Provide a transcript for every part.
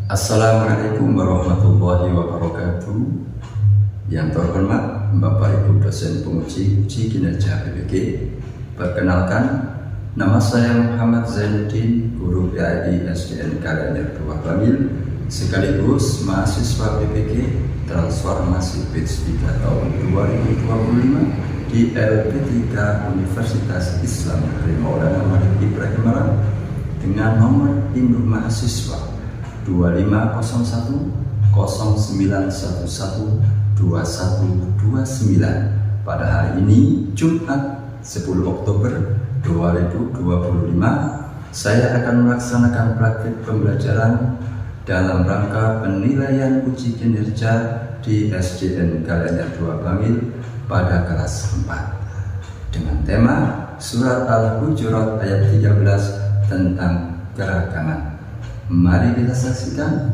Assalamualaikum warahmatullahi wabarakatuh. Yang terhormat Bapak Ibu dosen penguji kinerja PPG, perkenalkan, nama saya Muhammad Zainuddin, guru PAD SDN Karanganyar 2 Bangil, sekaligus mahasiswa PPG Transformasi Batch 3 tahun 2025 di LP3 Universitas Islam Negeri Maulana Malik Ibrahim Malang dengan nomor induk mahasiswa 2501 0911 2129 pada hari ini Jumat 10 Oktober 2025. Saya akan melaksanakan praktik pembelajaran dalam rangka penilaian uji kinerja di SDN Karanganyar 2 Bangil pada kelas 4 dengan tema Surat Al-Hujurat ayat 13 tentang keragaman. Mari kita saksikan.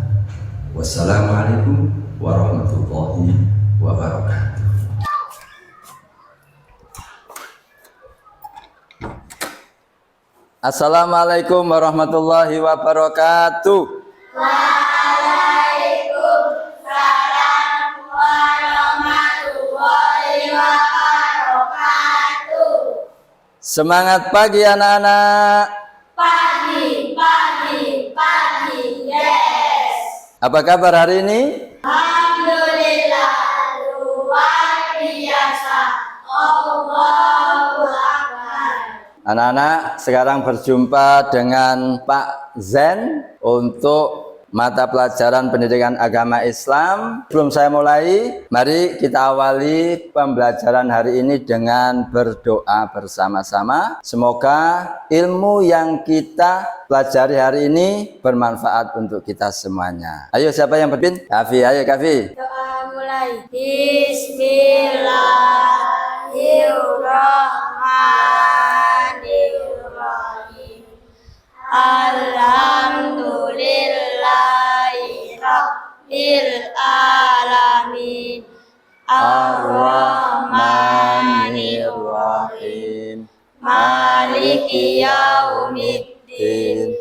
Wassalamualaikum warahmatullahi wabarakatuh. Assalamualaikum warahmatullahi wabarakatuh. Waalaikumsalam warahmatullahi wabarakatuh. Semangat pagi anak-anak. Pagi, yes. Apa kabar hari ini? Alhamdulillah, luar biasa. Allahu Akbar. Anak-anak, sekarang berjumpa dengan Pak Zen untuk mata pelajaran pendidikan agama Islam. Sebelum saya mulai, mari kita awali pembelajaran hari ini dengan berdoa bersama-sama. Semoga ilmu yang kita pelajari hari ini bermanfaat untuk kita semuanya. Ayo, siapa yang berpimpin? Kafi, ayo Kafi. Doa mulai. Bismillahirrahmanirrahim. Alhamdulillahi Rabbil Alamin. Ar-Rahmanir-Rahim. Maliki Yaumiddin.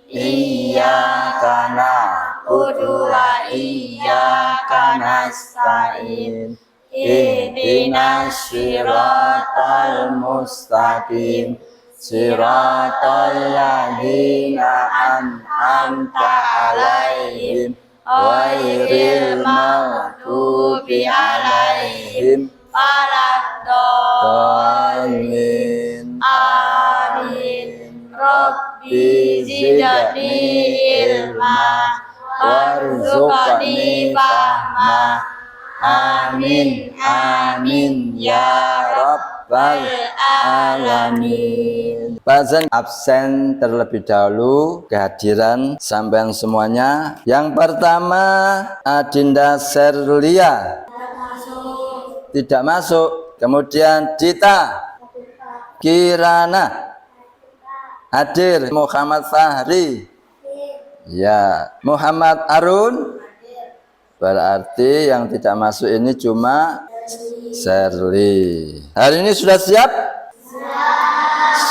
Iyyaka na'budu wa iyyaka nasta'in. Ihdinas siratal mustaqim. Siratal ladzina an'amta 'alaihim ghairil maghdubi 'alaihim waladdallin. Amin. Rabbi zidni ilma warzuqni fahma. Amin amin ya rabbal alamin. Pak Zen absen terlebih dahulu, kehadiran sampean semuanya. Yang pertama, Adinda Serlia tidak masuk. Kemudian Dita, Kirana hadir. Muhammad Fahri, ya. Muhammad Arun, berarti yang tidak masuk ini cuma Serli. Hari ini sudah siap?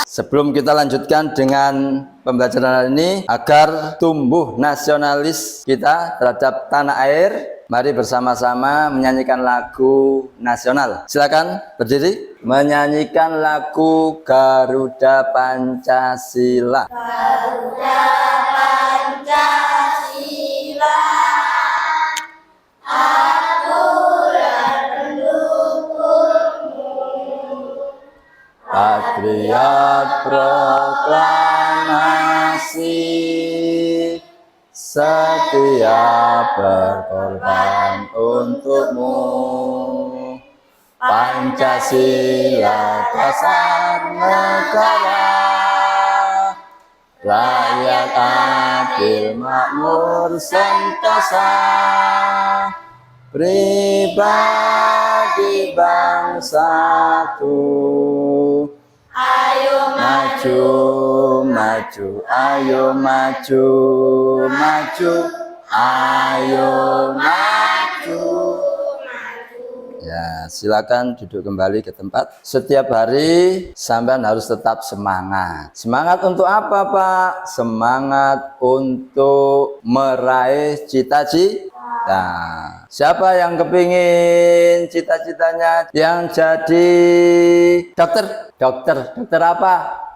Sebelum kita lanjutkan dengan pembelajaran hari ini, agar tumbuh nasionalis kita terhadap tanah air, mari bersama-sama menyanyikan lagu nasional. Silakan berdiri. Menyanyikan lagu Garuda Pancasila. Garuda Pancasila, aturan pendukungmu. Patriot proklamasi, setia berkorban untukmu. Pancasila dasar negara, rakyat adil makmur sentosa, pribadi bangsatu. Ayo Maju, maju, ayo maju, maju, ayo maju. Ya, silakan duduk kembali ke tempat. Setiap hari sampean harus tetap semangat. Semangat untuk apa, Pak? Semangat untuk meraih cita-cita. Siapa yang kepingin cita-citanya yang jadi dokter? Dokter apa?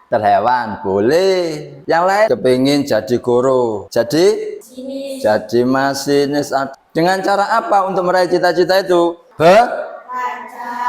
Dokter hewan, boleh. Yang lain kepingin jadi guru, jadi masinis. Dengan cara apa untuk meraih cita-cita itu?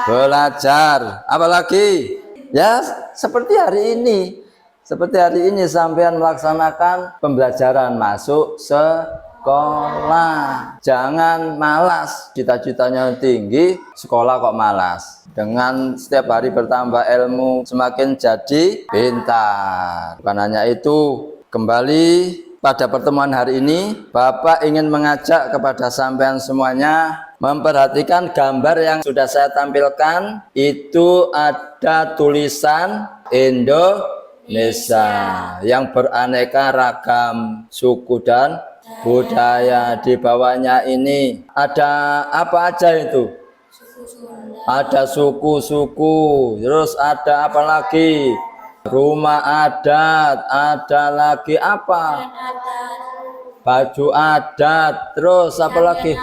Belajar. Apalagi? Ya, seperti hari ini. Seperti hari ini sampean melaksanakan pembelajaran, masuk sekolah. Jangan malas. Cita-citanya tinggi, sekolah kok malas. Dengan setiap hari bertambah ilmu, semakin jadi pintar. Bukan hanya itu, kembali pada pertemuan hari ini, Bapak ingin mengajak kepada sampean semuanya memperhatikan gambar yang sudah saya tampilkan. Itu ada tulisan Indonesia yang beraneka ragam suku dan budaya. Di bawahnya ini ada apa aja itu? Ada suku-suku, terus ada apa lagi? Rumah adat, ada lagi apa? Baju adat, terus apa lagi?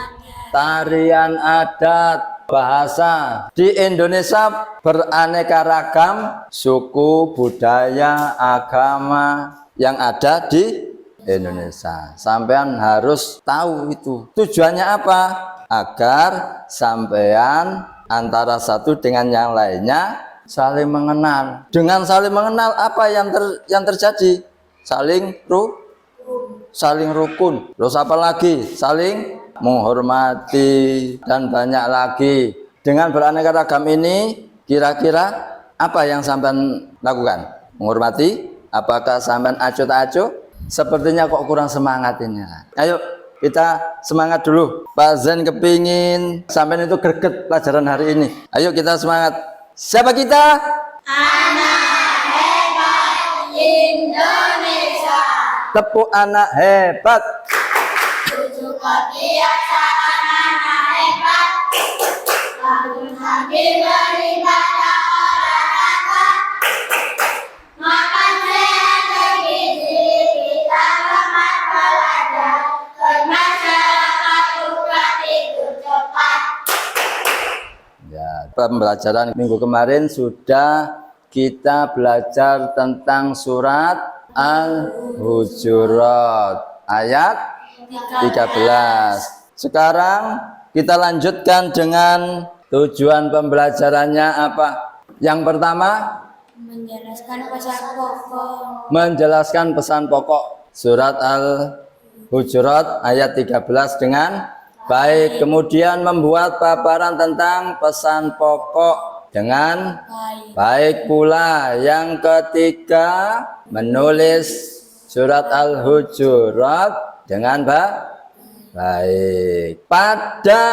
Tarian adat, bahasa. Di Indonesia beraneka ragam suku, budaya, agama yang ada di Indonesia. Sampean harus tahu itu. Tujuannya apa? Agar sampean antara satu dengan yang lainnya saling mengenal. Dengan saling mengenal apa yang terjadi? Saling rukun. Terus apa lagi? Saling menghormati dan banyak lagi. Dengan beraneka ragam ini, kira-kira apa yang sampean lakukan? Menghormati? Apakah sampean acuh tak acuh? Sepertinya kok kurang semangat ini. Ayo kita semangat dulu. Pak Zen kepingin sampean itu greget pelajaran hari ini. Ayo kita semangat. Siapa kita? Anak hebat Indonesia. Tepuk anak hebat. Tujuh kebiasaan anak hebat. Bangun sambil beribadah olahraga. Makan sehat bergizi, kita lemah belajar. Bermasyarakat juga tidur cepat. Ya, pembelajaran minggu kemarin sudah kita belajar tentang surat Al-Hujurat ayat 13. Sekarang kita lanjutkan dengan tujuan pembelajarannya apa? Yang pertama, Menjelaskan pesan pokok. menjelaskan pesan pokok surat Al-Hujurat ayat 13 dengan baik. Kemudian membuat paparan tentang pesan pokok dengan baik pula. Yang ketiga, menulis surat Al-Hujurat dengan baik. Pada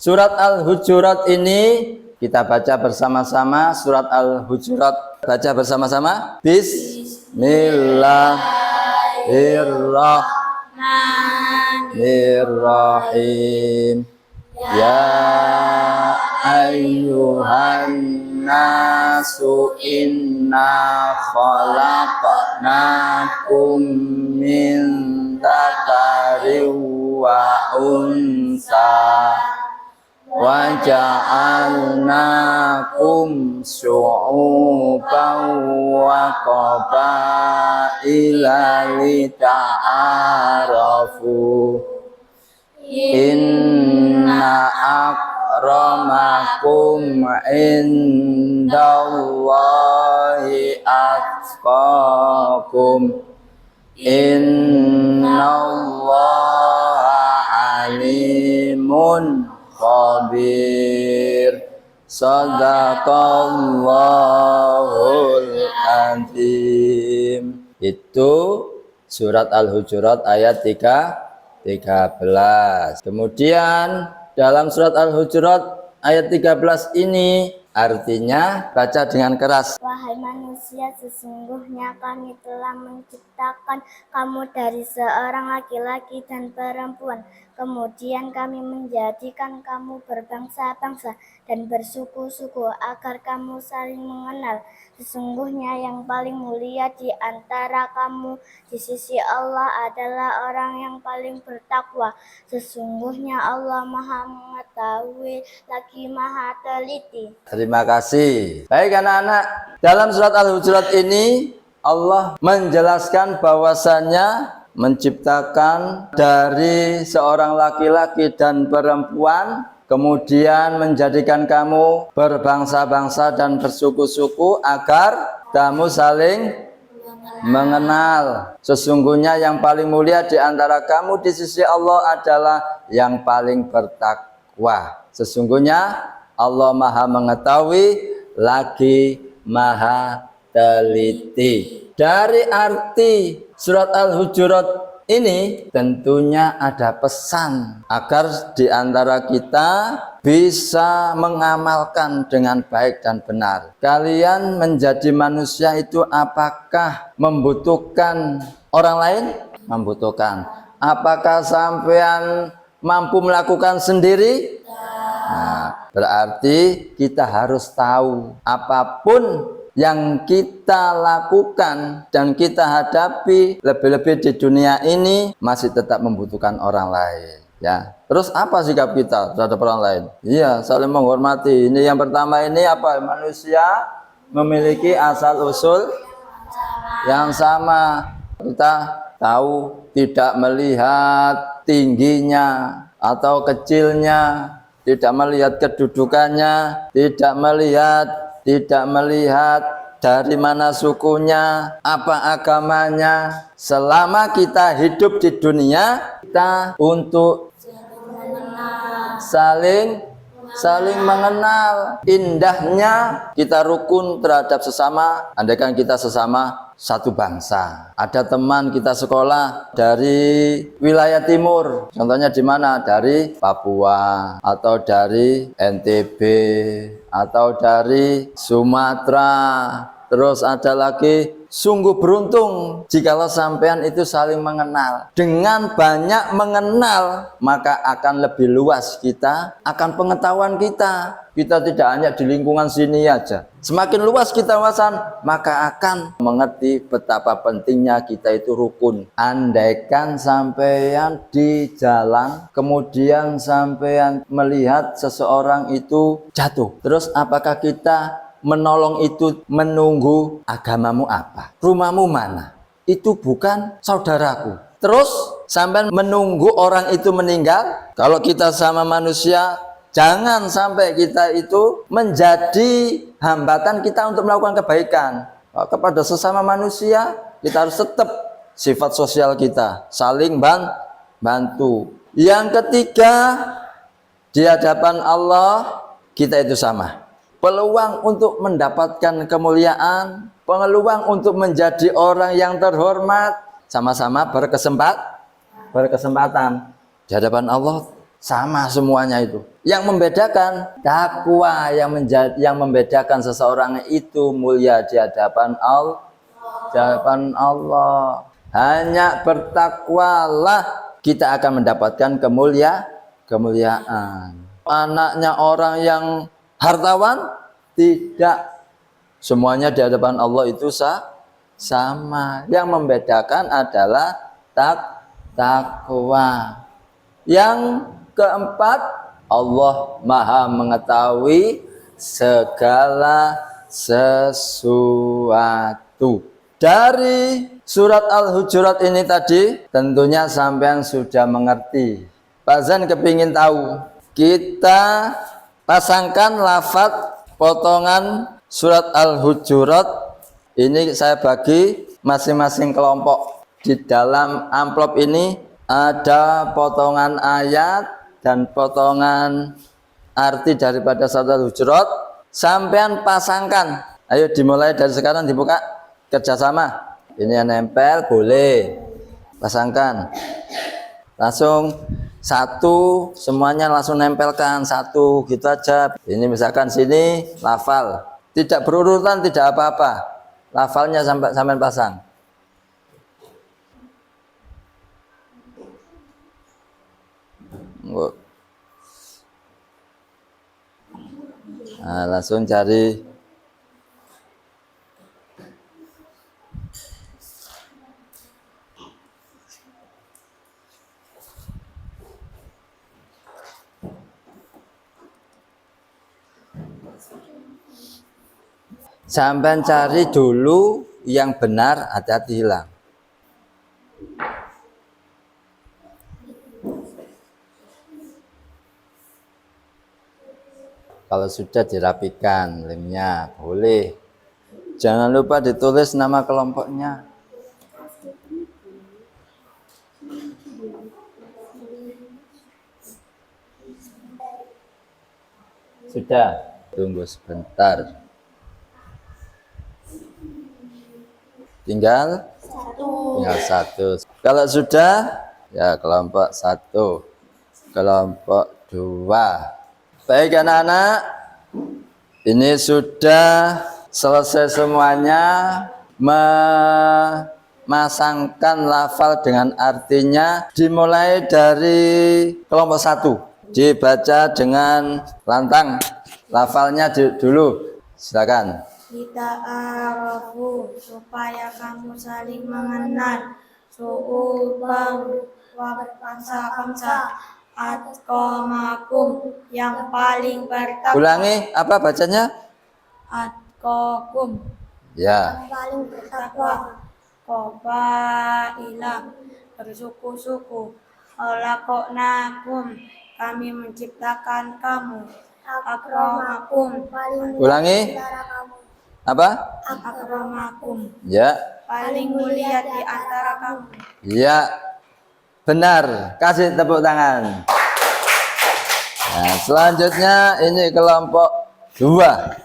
surat Al-Hujurat ini kita baca bersama-sama surat Al-Hujurat. Baca bersama-sama. Bismillahirrahmanirrahim. Ya ayyuhan nasu inna khalaqnakum min dzakarin wa unsa wa ja'alnakum syu'uban wa qabaila lita'arafu. Inna akramakum indallahi atqakum. Innallaha alimun khabir. Sadaqallahul azim. Itu surat Al-Hujurat ayat 13. Kemudian dalam surat Al-Hujurat ayat 13 ini Artinya baca dengan keras. Wahai manusia, sesungguhnya kami telah menciptakan kamu dari seorang laki-laki dan perempuan. Kemudian kami menjadikan kamu berbangsa-bangsa dan bersuku-suku agar kamu saling mengenal. Sesungguhnya yang paling mulia di antara kamu di sisi Allah adalah orang yang paling bertakwa. Sesungguhnya Allah Maha Mengetahui lagi Maha Teliti. Terima kasih. Baik anak-anak, dalam surat Al-Hujurat ini Allah menjelaskan bahwasannya menciptakan dari seorang laki-laki dan perempuan, kemudian menjadikan kamu berbangsa-bangsa dan bersuku-suku agar kamu saling mengenal. Sesungguhnya yang paling mulia di antara kamu di sisi Allah adalah yang paling bertakwa. Sesungguhnya Allah Maha Mengetahui lagi Maha Teliti. Dari arti surat Al-Hujurat ini tentunya ada pesan agar di antara kita bisa mengamalkan dengan baik dan benar. Kalian menjadi manusia itu apakah membutuhkan orang lain? Membutuhkan. Apakah sampean mampu melakukan sendiri? Nah, berarti kita harus tahu apapun yang kita lakukan dan kita hadapi, lebih-lebih di dunia ini masih tetap membutuhkan orang lain. Ya, terus apa sikap kita terhadap orang lain? Iya, saling menghormati. Ini yang pertama ini apa? Manusia memiliki asal usul yang sama. Kita tahu tidak melihat tingginya atau kecilnya, tidak melihat kedudukannya, tidak melihat dari mana sukunya, apa agamanya. Selama kita hidup di dunia, kita untuk saling mengenal. Indahnya kita rukun terhadap sesama. Andaikan kita sesama satu bangsa, ada teman kita sekolah dari wilayah timur, contohnya di mana? Dari Papua atau dari NTB atau dari Sumatera. Terus ada lagi, sungguh beruntung jikalau sampean itu saling mengenal. Dengan banyak mengenal, maka akan lebih luas kita, akan pengetahuan kita. Kita tidak hanya di lingkungan sini aja. Semakin luas kita wawasan, maka akan mengerti betapa pentingnya kita itu rukun. Andaikan sampean di jalan, kemudian sampean melihat seseorang itu jatuh. Terus apakah kita menolong itu, menunggu agamamu apa, rumahmu mana? Itu bukan saudaraku. Terus sampai menunggu orang itu meninggal. Kalau kita sama manusia, jangan sampai kita itu menjadi hambatan kita untuk melakukan kebaikan. Kepada sesama manusia, kita harus tetap sifat sosial kita, saling bantu. Yang ketiga, di hadapan Allah kita itu sama. Peluang untuk mendapatkan kemuliaan, peluang untuk menjadi orang yang terhormat, sama-sama berkesempatan. Di hadapan Allah sama semuanya itu. Yang membedakan takwa, yang membedakan seseorang itu mulia di hadapan Allah. Hanya bertakwalah kita akan mendapatkan kemuliaan. Anaknya orang yang hartawan tidak, semuanya di hadapan Allah itu sama. Yang membedakan adalah takwa. Yang keempat, Allah Maha Mengetahui segala sesuatu. Dari surat Al-Hujurat ini tadi tentunya sampean sudah mengerti. Pak Zan kepingin tahu, kita pasangkan lafaz potongan surat Al-Hujurat ini, saya bagi masing-masing kelompok. Di dalam amplop ini ada potongan ayat dan potongan arti daripada surat Al-Hujurat. Sampean pasangkan. Ayo dimulai dari sekarang, dibuka kerjasama. Ini yang nempel boleh pasangkan. Langsung satu, semuanya langsung nempelkan satu gitu aja. Ini misalkan sini lafal, tidak berurutan, tidak apa-apa, lafalnya sampai pasang. Nah, langsung cari sampai cari dulu yang benar, hati-hati hilang. Kalau sudah dirapikan lemnya, boleh. Jangan lupa ditulis nama kelompoknya. Sudah, tunggu sebentar. Tinggal satu. Kalau sudah, ya kelompok 1, kelompok 2. Baik anak-anak, ini sudah selesai semuanya memasangkan lafal dengan artinya. Dimulai dari kelompok 1, dibaca dengan lantang lafalnya dulu. Silakan. Lita'arafu, supaya kamu saling mengenal. Su'ubang wa berbangsa-bangsa. Atqamakum, yang paling bertakwa. Ulangi, apa bacanya? Atqakum, Ya. yang paling bertakwa. Qabaila, bersuku-suku. Khalaqnakum, kami menciptakan kamu. Akramakum, Ulangi. Apa? akramakum, Ya. paling mulia di antara kamu. Ya. Benar. Kasih tepuk tangan. Nah, selanjutnya ini kelompok 2.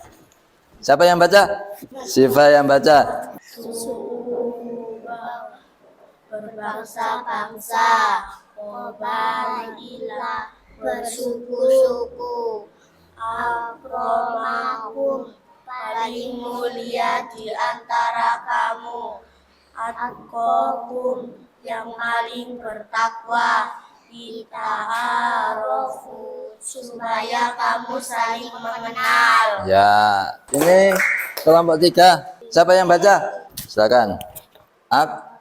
Siapa yang baca? Siva yang baca. Berbangsa-bangsa, Qabaila, bersuku-suku, Akramakum, paling mulia di antara kamu, Atqakum, yang paling bertakwa. Lita'arafu, supaya kamu saling mengenal. Ya. Ini kelompok 3. Siapa yang baca? Silakan.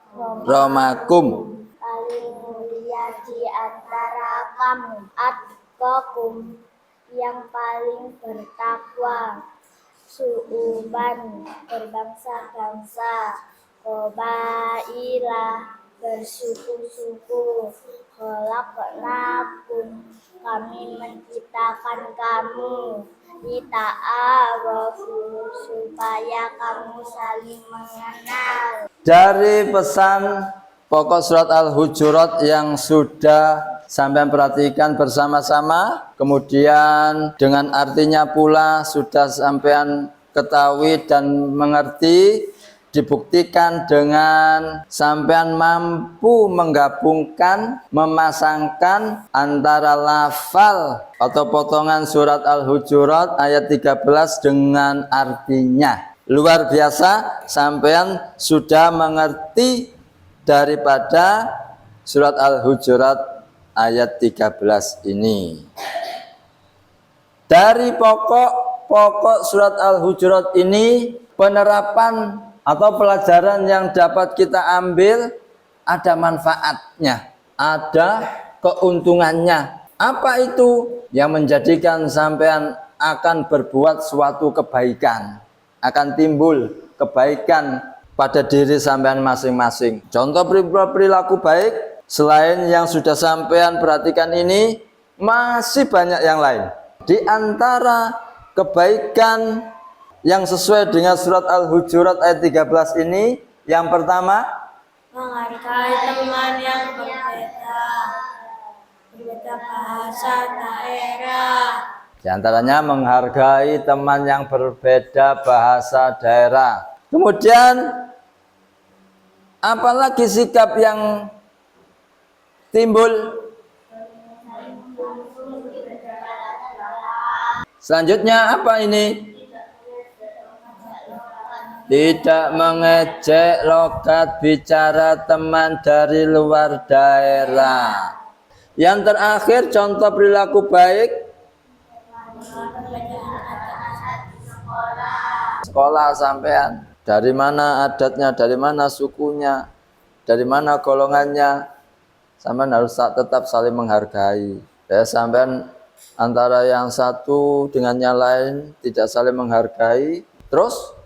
Akramakum. Paling mulia di antara kamu, Atqakum, yang paling bertakwa. Su'uban, berbangsa-bangsa. Qabaila, bersuku-suku. Khalaqnakum, kami menciptakan kamu. Lita'arafu, supaya kamu saling mengenal. Dari pesan pokok surat Al-Hujurat yang sudah sampai perhatikan bersama-sama, kemudian dengan artinya pula sudah sampean ketahui dan mengerti, dibuktikan dengan sampean mampu menggabungkan, memasangkan antara lafal atau potongan surat Al-Hujurat ayat 13 dengan artinya. Luar biasa, sampean sudah mengerti daripada surat Al-Hujurat ayat 13 ini. Dari pokok surat Al-Hujurat ini, penerapan atau pelajaran yang dapat kita ambil, ada manfaatnya, ada keuntungannya. Apa itu? Yang menjadikan sampean akan berbuat suatu kebaikan, akan timbul kebaikan pada diri sampean masing-masing. Contoh perilaku baik selain yang sudah sampean perhatikan ini, masih banyak yang lain. Di antara kebaikan yang sesuai dengan surat Al-Hujurat ayat 13 ini, yang pertama, Menghargai teman yang berbeda bahasa daerah. di antaranya menghargai teman yang berbeda bahasa daerah. Kemudian, apalagi sikap yang timbul? Selanjutnya apa ini? Tidak mengejek logat bicara teman dari luar daerah. Yang terakhir contoh perilaku baik. Sekolah sampean. Dari mana adatnya, dari mana sukunya, dari mana golongannya. Sampean harus tetap saling menghargai. Ya, sampean antara yang satu dengan yang lain tidak saling menghargai. Terus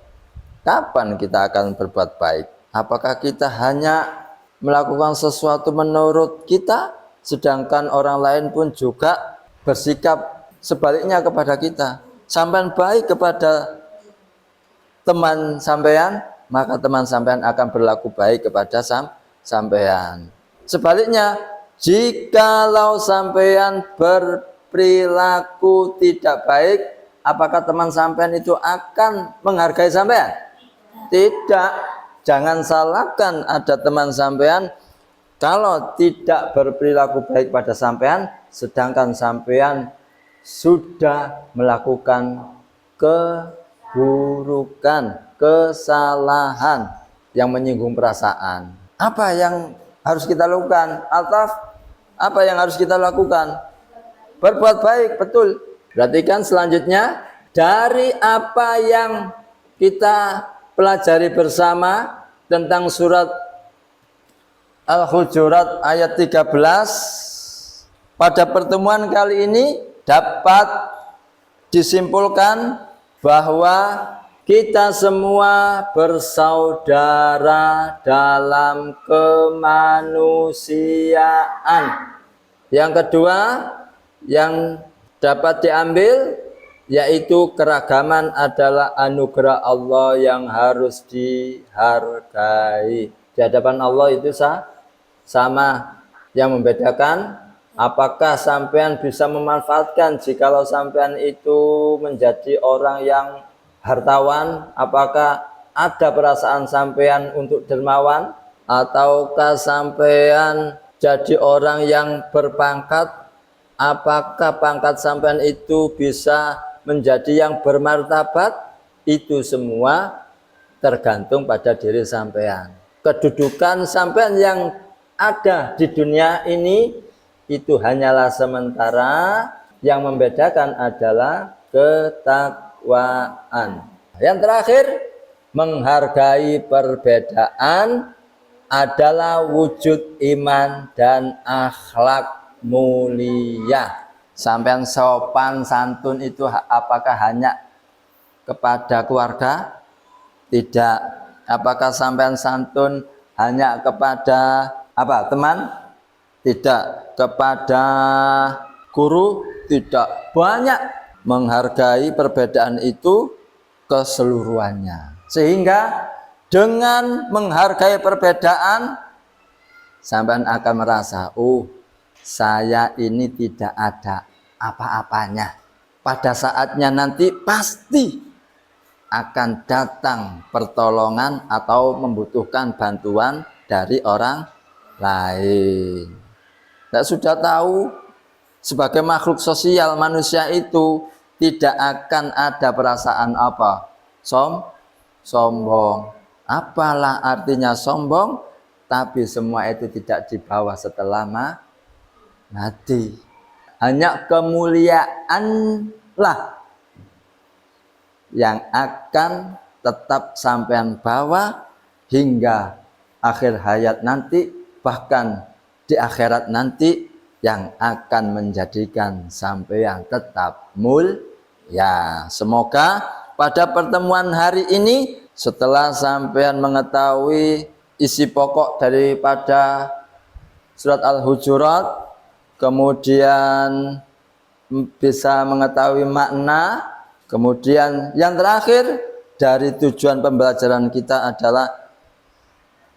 kapan kita akan berbuat baik? Apakah kita hanya melakukan sesuatu menurut kita, sedangkan orang lain pun juga bersikap sebaliknya kepada kita? Sampean baik kepada teman sampean, maka teman sampean akan berlaku baik kepada sampean. Sebaliknya, jikalau sampean berperilaku tidak baik, apakah teman sampean itu akan menghargai sampean? Tidak. Jangan salahkan ada teman sampean kalau tidak berperilaku baik pada sampean, sedangkan sampean sudah melakukan keburukan, kesalahan yang menyinggung perasaan. Apa yang harus kita lakukan? Altaf, apa yang harus kita lakukan? Berbuat baik, betul. Perhatikan selanjutnya, dari apa yang kita pelajari bersama tentang surat Al-Hujurat ayat 13, pada pertemuan kali ini dapat disimpulkan bahwa kita semua bersaudara dalam kemanusiaan. Yang kedua yang dapat diambil yaitu keragaman adalah anugerah Allah yang harus dihargai. Di hadapan Allah itu sama. Yang membedakan apakah sampean bisa memanfaatkan jikalau sampean itu menjadi orang yang hartawan, apakah ada perasaan sampean untuk dermawan, ataukah sampean jadi orang yang berpangkat, apakah pangkat sampean itu bisa menjadi yang bermartabat. Itu semua tergantung pada diri sampean. Kedudukan sampean yang ada di dunia ini itu hanyalah sementara, yang membedakan adalah ketakwaan. Yang terakhir, menghargai perbedaan adalah wujud iman dan akhlak mulia. Sampean sopan santun itu apakah hanya kepada keluarga? Tidak. Apakah sampean santun hanya kepada teman? Tidak. Kepada guru? Tidak. Banyak. Menghargai perbedaan itu keseluruhannya. Sehingga dengan menghargai perbedaan, sampean akan merasa, saya ini tidak ada apa-apanya. Pada saatnya nanti pasti akan datang pertolongan atau membutuhkan bantuan dari orang lain. Tidak sudah tahu, sebagai makhluk sosial manusia itu tidak akan ada perasaan sombong. Apalah artinya sombong? Tapi semua itu tidak dibawa setelah mati. Hanya kemuliaanlah yang akan tetap sampean bawa hingga akhir hayat nanti, bahkan di akhirat nanti, yang akan menjadikan sampean tetap mulia. Semoga pada pertemuan hari ini, setelah sampean mengetahui isi pokok daripada surat Al-Hujurat, kemudian bisa mengetahui makna, kemudian yang terakhir dari tujuan pembelajaran kita adalah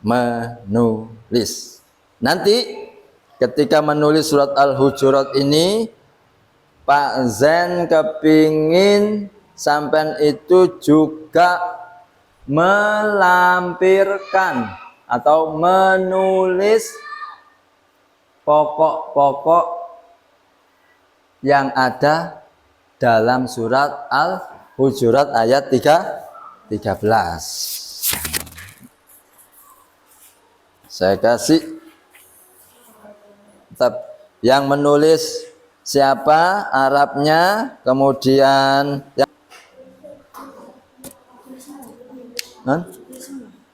menulis. Nanti ketika menulis surat Al-Hujurat ini, Pak Zen kepingin sampean itu juga melampirkan atau menulis pokok-pokok yang ada dalam surat Al-Hujurat ayat 13. Saya kasih yang menulis siapa, Arabnya, kemudian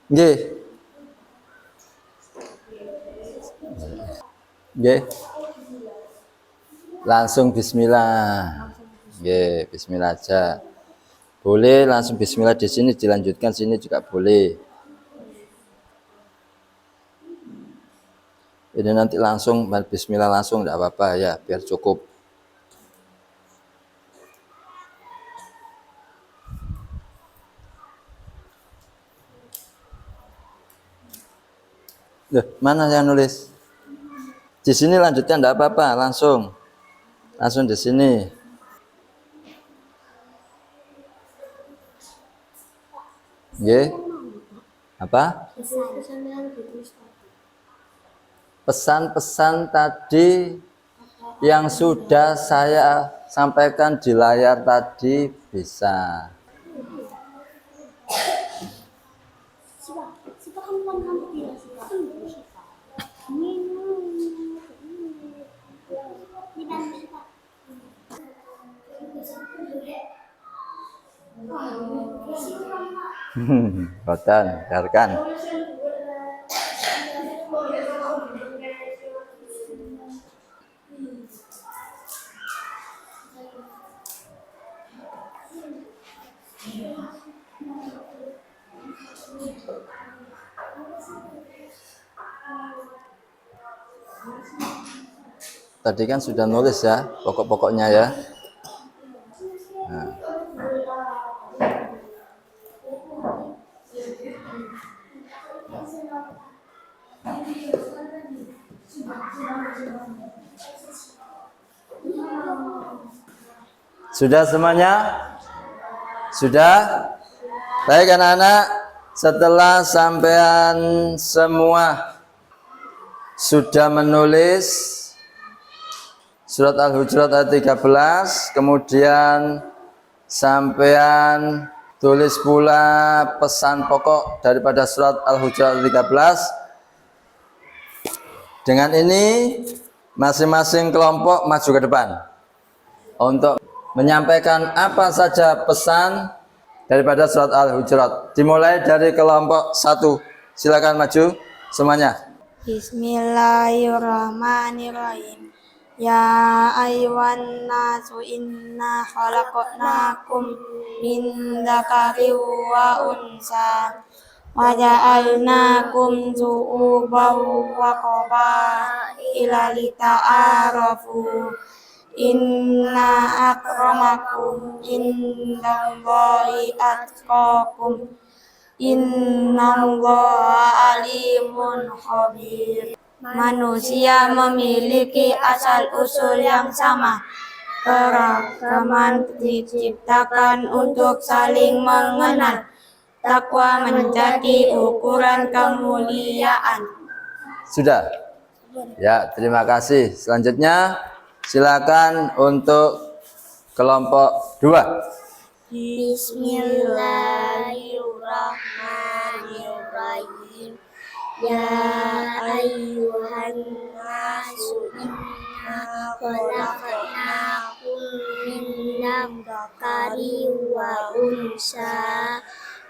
nggih. Nggih. Langsung bismillah. Nggih, bismillah aja. Boleh langsung bismillah di sini, dilanjutkan sini juga boleh. Ini nanti langsung bismillah langsung enggak apa-apa ya, biar cukup. Loh, mana yang nulis? Di sini lanjutkan enggak apa-apa, langsung di sini. Nggih. Apa? Pesan-pesan tadi yang sudah saya sampaikan di layar tadi bisa. Boten, biarkan. Tadi kan sudah nulis ya, pokok-pokoknya ya. Nah. Sudah semuanya? Sudah? Baik anak-anak, setelah sampean semua sudah menulis surat Al-Hujurat ayat 13, kemudian sampean tulis pula pesan pokok daripada surat Al-Hujurat ayat 13. Dengan ini masing-masing kelompok maju ke depan untuk menyampaikan apa saja pesan daripada surat Al-Hujurat. Dimulai dari kelompok 1. Silakan maju semuanya. Bismillahirrahmanirrahim. Ya ayyuhan nasu inna khalaqnakum min dzakarin wa unsa wa ja'alnakum syu'uban wa qabaila lita'arafu. Inna akramakum indallahi atqakum. Innallaha alimun khabir. Manusia memiliki asal-usul yang sama. Keragaman diciptakan untuk saling mengenal. Takwa menjadi ukuran kemuliaan. Sudah? Ya, terima kasih. Selanjutnya silakan untuk kelompok 2. Bismillahirrahmanirrahim. Ya ayyuhan nasu inna khalaqnakum min dzakarin wa unsa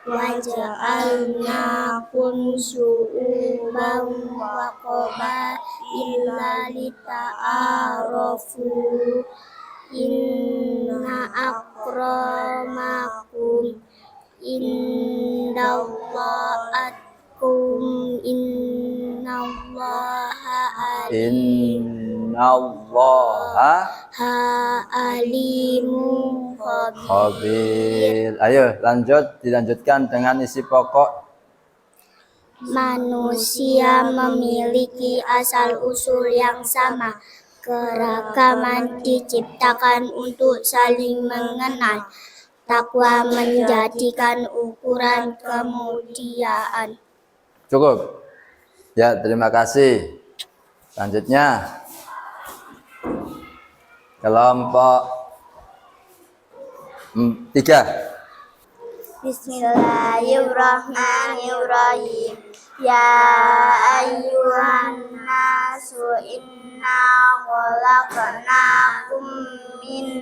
wa ja'alnakum syu'uban wa qabaila lita'arafu. Inna akramakum indallahi atqakum. Innallaha alimun khabir. Ayo dilanjutkan dengan isi pokok. Manusia memiliki asal-usul yang sama. Keragaman diciptakan untuk saling mengenal. Takwa menjadikan ukuran kemuliaan. Cukup? Ya, terima kasih. Selanjutnya kelompok 3. Bismillahirrahmanirrahim. Ya ayyuhan nasu inna khalaqnakum min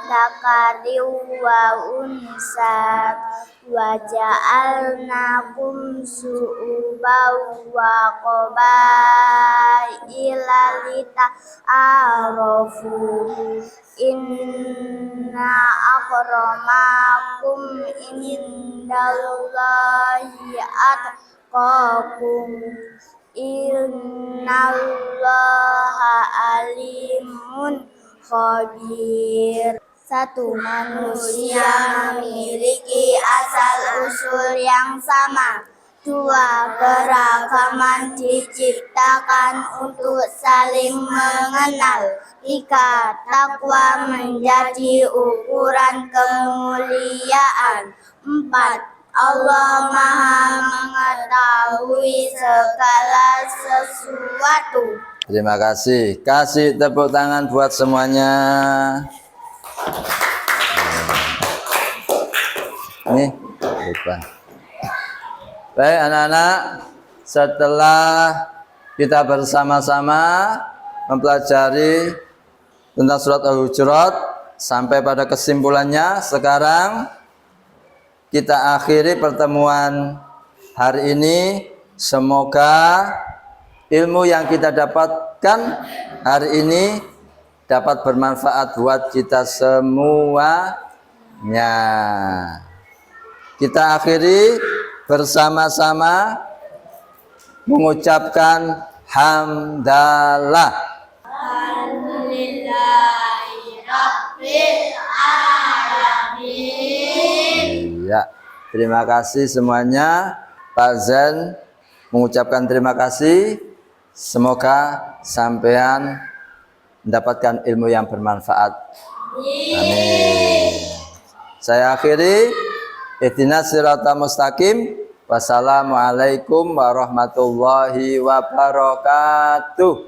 dzakarin wa unsa wa ja'alnakum syu'uban wa qabaila lita'arafu. Inna akramakum indallahi atqakum. Innallaha alimun khabir. 1. Manusia memiliki asal-usul yang sama. 2. Keragaman diciptakan untuk saling mengenal. 3. Takwa menjadi ukuran kemuliaan. 4. Allah Maha mengetahui segala sesuatu. Terima kasih. Kasih tepuk tangan buat semuanya. Nih, lupa. Baik anak-anak, setelah kita bersama-sama mempelajari tentang surat Al-Hujurat sampai pada kesimpulannya, sekarang kita akhiri pertemuan hari ini. Semoga ilmu yang kita dapatkan hari ini dapat bermanfaat buat kita semuanya. Kita akhiri bersama-sama mengucapkan hamdalah. Alhamdulillahirabbil alamin. Ya, terima kasih semuanya. Pak Zen mengucapkan terima kasih. Semoga sampean mendapatkan ilmu yang bermanfaat. Amin. Saya akhiri. Ihdinas siratal mustaqim. Wassalamualaikum warahmatullahi wabarakatuh.